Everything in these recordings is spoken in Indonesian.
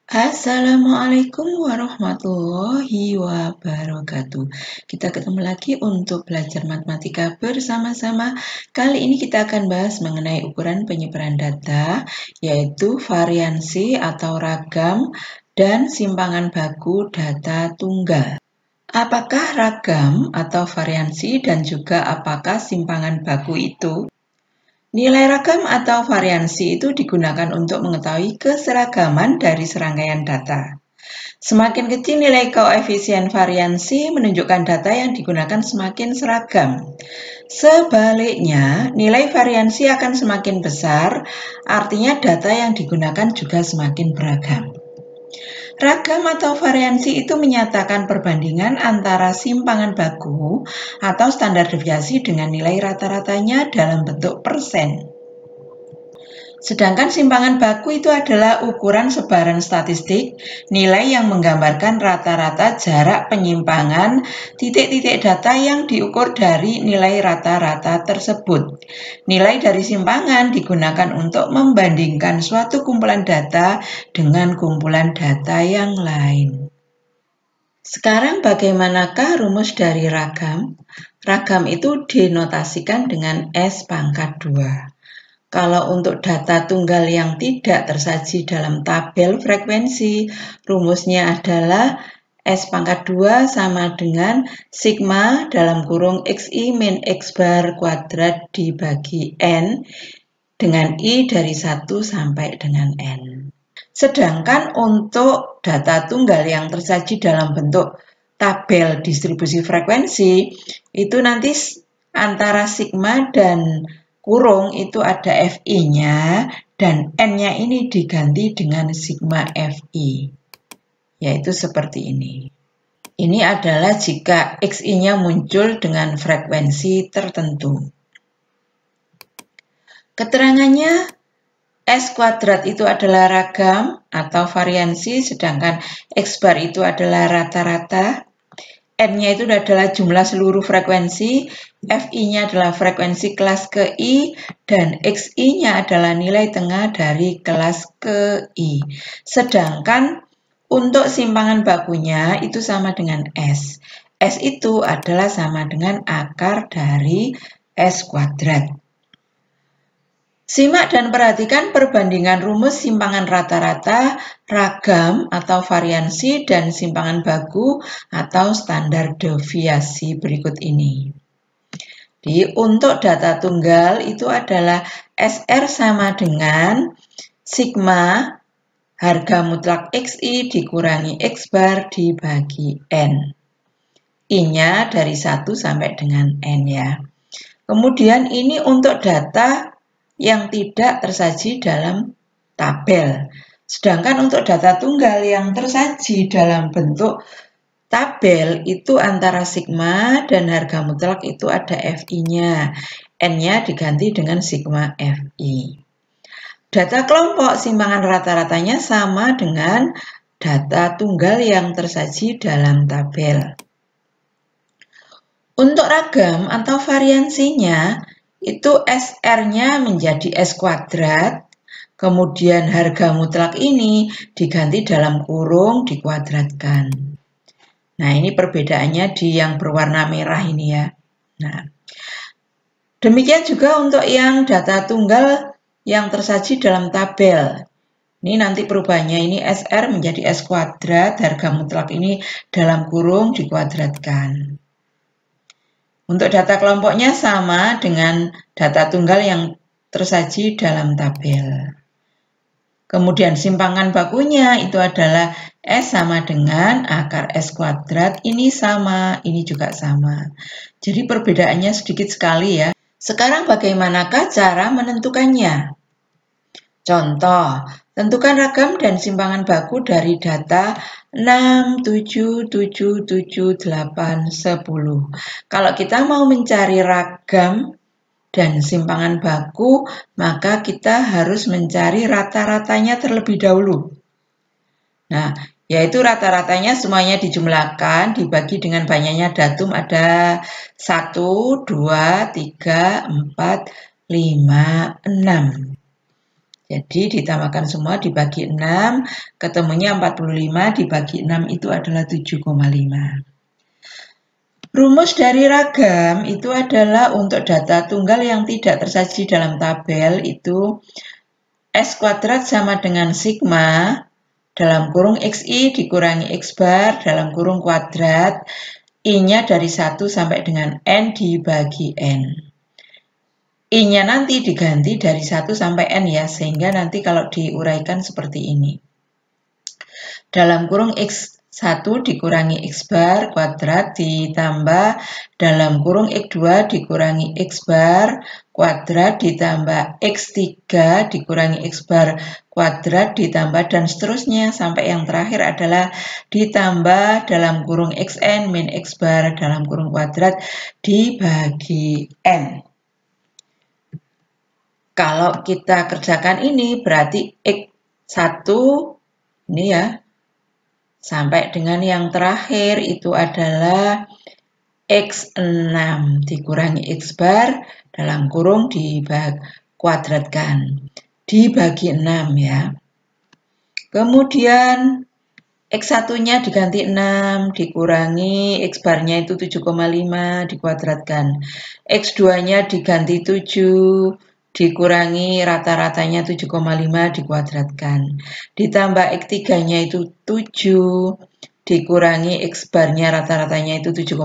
Assalamualaikum warahmatullahi wabarakatuh. Kita ketemu lagi untuk belajar matematika bersama-sama. Kali ini kita akan bahas mengenai ukuran penyebaran data, yaitu variansi atau ragam dan simpangan baku data tunggal. Apakah ragam atau variansi dan juga apakah simpangan baku itu? Nilai ragam atau variansi itu digunakan untuk mengetahui keseragaman dari serangkaian data. Semakin kecil nilai koefisien variansi menunjukkan data yang digunakan semakin seragam. Sebaliknya, nilai variansi akan semakin besar, artinya data yang digunakan juga semakin beragam. Ragam atau variansi itu menyatakan perbandingan antara simpangan baku atau standar deviasi dengan nilai rata-ratanya dalam bentuk persen. Sedangkan simpangan baku itu adalah ukuran sebaran statistik, nilai yang menggambarkan rata-rata jarak penyimpangan titik-titik data yang diukur dari nilai rata-rata tersebut. Nilai dari simpangan digunakan untuk membandingkan suatu kumpulan data dengan kumpulan data yang lain. Sekarang bagaimanakah rumus dari ragam? Ragam itu dinotasikan dengan S pangkat 2. Kalau untuk data tunggal yang tidak tersaji dalam tabel frekuensi, rumusnya adalah S pangkat 2 sama dengan sigma dalam kurung XI min X bar kuadrat dibagi N dengan I dari 1 sampai dengan N. Sedangkan untuk data tunggal yang tersaji dalam bentuk tabel distribusi frekuensi, itu nanti antara sigma dan kurung itu ada FI-nya dan N-nya ini diganti dengan sigma FI, yaitu seperti ini. Ini adalah jika XI-nya muncul dengan frekuensi tertentu. Keterangannya, S kuadrat itu adalah ragam atau variansi, sedangkan X bar itu adalah rata-rata. N-nya itu adalah jumlah seluruh frekuensi, FI-nya adalah frekuensi kelas ke I, dan XI-nya adalah nilai tengah dari kelas ke I. Sedangkan untuk simpangan bakunya itu sama dengan S. S itu adalah sama dengan akar dari S kuadrat. Simak dan perhatikan perbandingan rumus simpangan rata-rata, ragam atau variansi, dan simpangan baku atau standar deviasi berikut ini. Jadi untuk data tunggal itu adalah SR sama dengan sigma harga mutlak XI dikurangi X bar dibagi N. I-nya dari 1 sampai dengan N ya. Kemudian ini untuk data yang tidak tersaji dalam tabel. Sedangkan untuk data tunggal yang tersaji dalam bentuk tabel itu antara sigma dan harga mutlak itu ada FI-nya. N-nya diganti dengan sigma FI. Data kelompok simpangan rata-ratanya sama dengan data tunggal yang tersaji dalam tabel. Untuk ragam atau variansinya, itu SR-nya menjadi S kuadrat, kemudian harga mutlak ini diganti dalam kurung dikuadratkan. Nah, ini perbedaannya di yang berwarna merah ini ya. Nah, demikian juga untuk yang data tunggal yang tersaji dalam tabel. Ini nanti perubahannya ini SR menjadi S kuadrat, harga mutlak ini dalam kurung dikuadratkan. Untuk data kelompoknya sama dengan data tunggal yang tersaji dalam tabel. Kemudian simpangan bakunya itu adalah S sama dengan akar S kuadrat. Ini sama, ini juga sama. Jadi perbedaannya sedikit sekali ya. Sekarang bagaimanakah cara menentukannya? Contoh, tentukan ragam dan simpangan baku dari data 6, 7, 7, 7, 8, 10. Kalau kita mau mencari ragam dan simpangan baku, maka kita harus mencari rata-ratanya terlebih dahulu. Nah, yaitu rata-ratanya semuanya dijumlahkan, dibagi dengan banyaknya datum ada 1, 2, 3, 4, 5, 6. Jadi ditambahkan semua dibagi 6, ketemunya 45 dibagi 6 itu adalah 7,5. Rumus dari ragam itu adalah untuk data tunggal yang tidak tersaji dalam tabel itu S kuadrat sama dengan sigma dalam kurung XI dikurangi X bar dalam kurung kuadrat I-nya dari 1 sampai dengan N dibagi N. I-nya nanti diganti dari 1 sampai N ya, sehingga nanti kalau diuraikan seperti ini. Dalam kurung X1 dikurangi X bar kuadrat ditambah dalam kurung X2 dikurangi X bar kuadrat ditambah X3 dikurangi X bar kuadrat ditambah dan seterusnya sampai yang terakhir adalah ditambah dalam kurung Xn min X bar dalam kurung kuadrat dibagi N. Kalau kita kerjakan ini berarti X1 ini ya, sampai dengan yang terakhir itu adalah X6 dikurangi X bar dalam kurung dikuadratkan dibagi 6 ya. Kemudian X1-nya diganti 6 dikurangi X barnya itu 7,5 dikuadratkan. X2-nya diganti 7 dikurangi rata-ratanya 7,5 dikuadratkan. Ditambah X3-nya itu 7 dikurangi X barnya rata-ratanya itu 7,5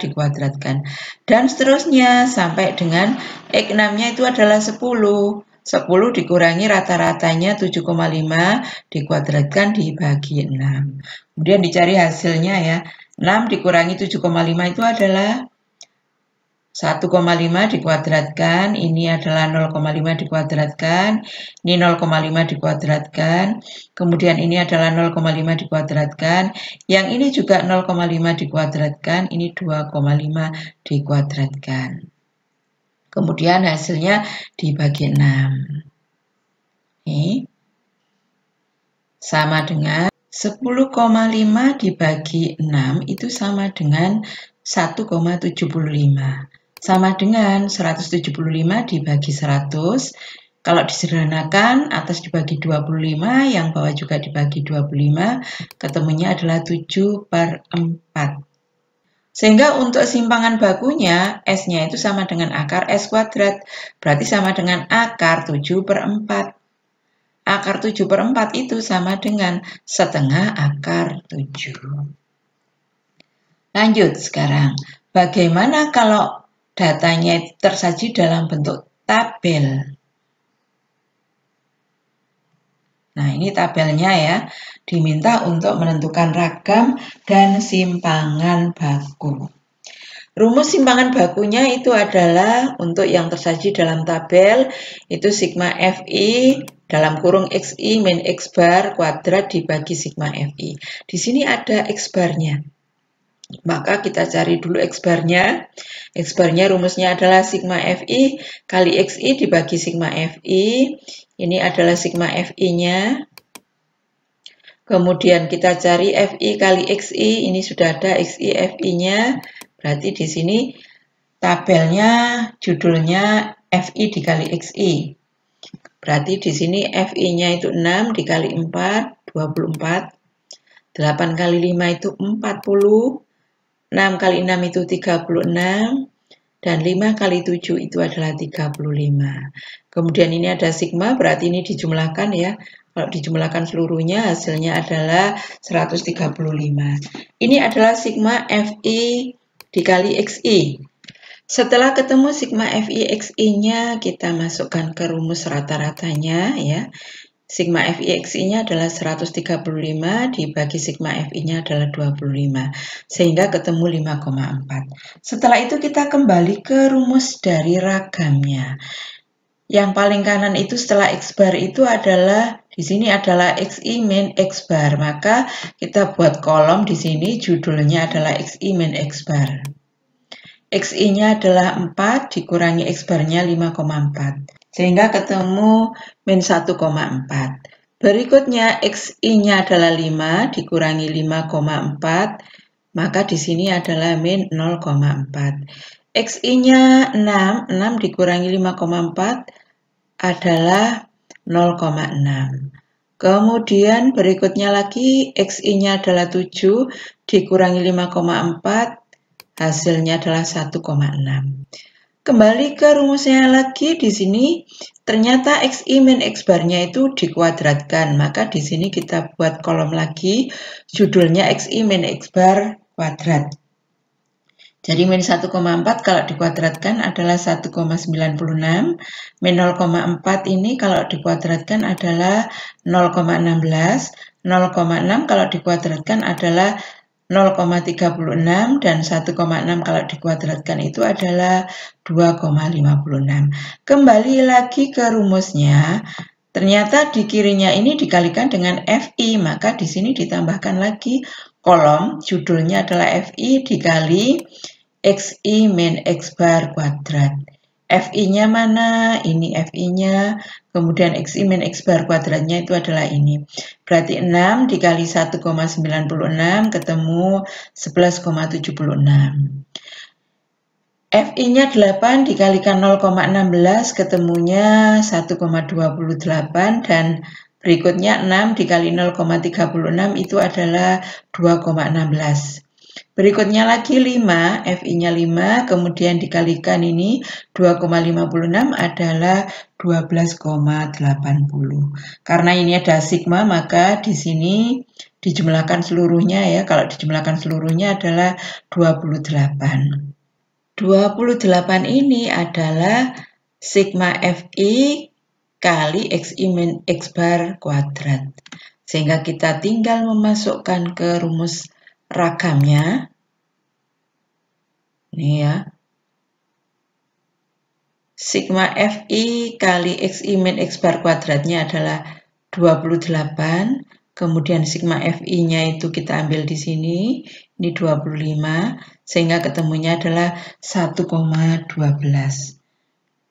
dikuadratkan. Dan seterusnya sampai dengan X6-nya itu adalah 10. 10 dikurangi rata-ratanya 7,5 dikuadratkan dibagi 6. Kemudian dicari hasilnya ya. 6 dikurangi 7,5 itu adalah 1,5 dikuadratkan, ini adalah 0,5 dikuadratkan, ini 0,5 dikuadratkan, kemudian ini adalah 0,5 dikuadratkan, yang ini juga 0,5 dikuadratkan, ini 2,5 dikuadratkan. Kemudian hasilnya dibagi 6. Ini sama dengan 10,5 dibagi 6 itu sama dengan 1,75. Sama dengan 175 dibagi 100. Kalau disederhanakan, atas dibagi 25, yang bawah juga dibagi 25, ketemunya adalah 7/4. Sehingga untuk simpangan bakunya, S-nya itu sama dengan akar S kuadrat. Berarti sama dengan akar 7/4. Akar 7/4 itu sama dengan setengah akar 7. Lanjut sekarang. Bagaimana kalau datanya tersaji dalam bentuk tabel? Nah, ini tabelnya ya. Diminta untuk menentukan ragam dan simpangan baku. Rumus simpangan bakunya itu adalah untuk yang tersaji dalam tabel itu sigma Fi dalam kurung Xi min X bar kuadrat dibagi sigma Fi. Di sini ada X barnya. Maka kita cari dulu X barnya. X barnya rumusnya adalah sigma Fi kali Xi dibagi sigma Fi. Ini adalah sigma Fi-nya. Kemudian kita cari Fi kali Xi. Ini sudah ada Xi Fi-nya. Berarti di sini tabelnya judulnya Fi dikali Xi. Berarti di sini Fi-nya itu 6 dikali 4, 24. 8 kali 5 itu 40. 6 kali 6 itu 36. Dan 5 kali 7 itu adalah 35. Kemudian ini ada sigma, berarti ini dijumlahkan ya. Kalau dijumlahkan seluruhnya hasilnya adalah 135. Ini adalah sigma Fi dikali Xi. Setelah ketemu sigma Fi Xi-nya, kita masukkan ke rumus rata-ratanya ya. Sigma Fi Xi-nya adalah 135 dibagi sigma Fi-nya adalah 25. Sehingga ketemu 5,4. Setelah itu kita kembali ke rumus dari ragamnya. Yang paling kanan itu setelah X bar itu adalah di sini adalah Xi min X bar. Maka kita buat kolom di sini judulnya adalah Xi min X bar. Xi-nya adalah 4 dikurangi X barnya 5,4. Sehingga ketemu min 1,4. Berikutnya Xi-nya adalah 5 dikurangi 5,4. Maka di sini adalah min 0,4. Xi-nya 6 dikurangi 5,4 adalah 0,6. Kemudian berikutnya lagi XI-nya adalah 7 dikurangi 5,4, hasilnya adalah 1,6. Kembali ke rumusnya lagi di sini, ternyata XI min X bar-nya itu dikuadratkan. Maka di sini kita buat kolom lagi, judulnya XI min X bar kuadrat. Jadi min 1,4 kalau dikuadratkan adalah 1,96. Min 0,4 ini kalau dikuadratkan adalah 0,16. 0,6 kalau dikuadratkan adalah 0,36 dan 1,6 kalau dikuadratkan itu adalah 2,56. Kembali lagi ke rumusnya. Ternyata di kirinya ini dikalikan dengan FI, maka di sini ditambahkan lagi kolom, judulnya adalah FI dikali XI min X bar kuadrat. FI-nya mana? Ini FI-nya. Kemudian XI min X bar kuadratnya itu adalah ini. Berarti 6 dikali 1,96 ketemu 11,76. FI-nya 8 dikalikan 0,16 ketemunya 1,28 dan berikutnya 6 dikali 0,36 itu adalah 2,16. Berikutnya lagi 5, FI-nya 5, kemudian dikalikan ini 2,56 adalah 12,80. Karena ini ada sigma, maka di sini dijumlahkan seluruhnya ya. Kalau dijumlahkan seluruhnya adalah 28. 28 ini adalah sigma FI kali XI min X bar kuadrat. Sehingga kita tinggal memasukkan ke rumus ragamnya. Ini ya. Sigma FI kali XI min X bar kuadratnya adalah 28. Kemudian sigma FI-nya itu kita ambil di sini. Ini 25. Sehingga ketemunya adalah 1,12.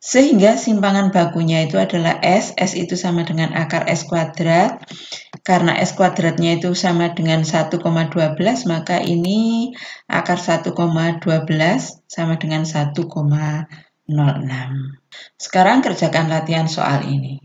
Sehingga simpangan bakunya itu adalah S. S itu sama dengan akar S kuadrat. Karena S kuadratnya itu sama dengan 1,12, maka ini akar 1,12 sama dengan 1,06. Sekarang kerjakan latihan soal ini.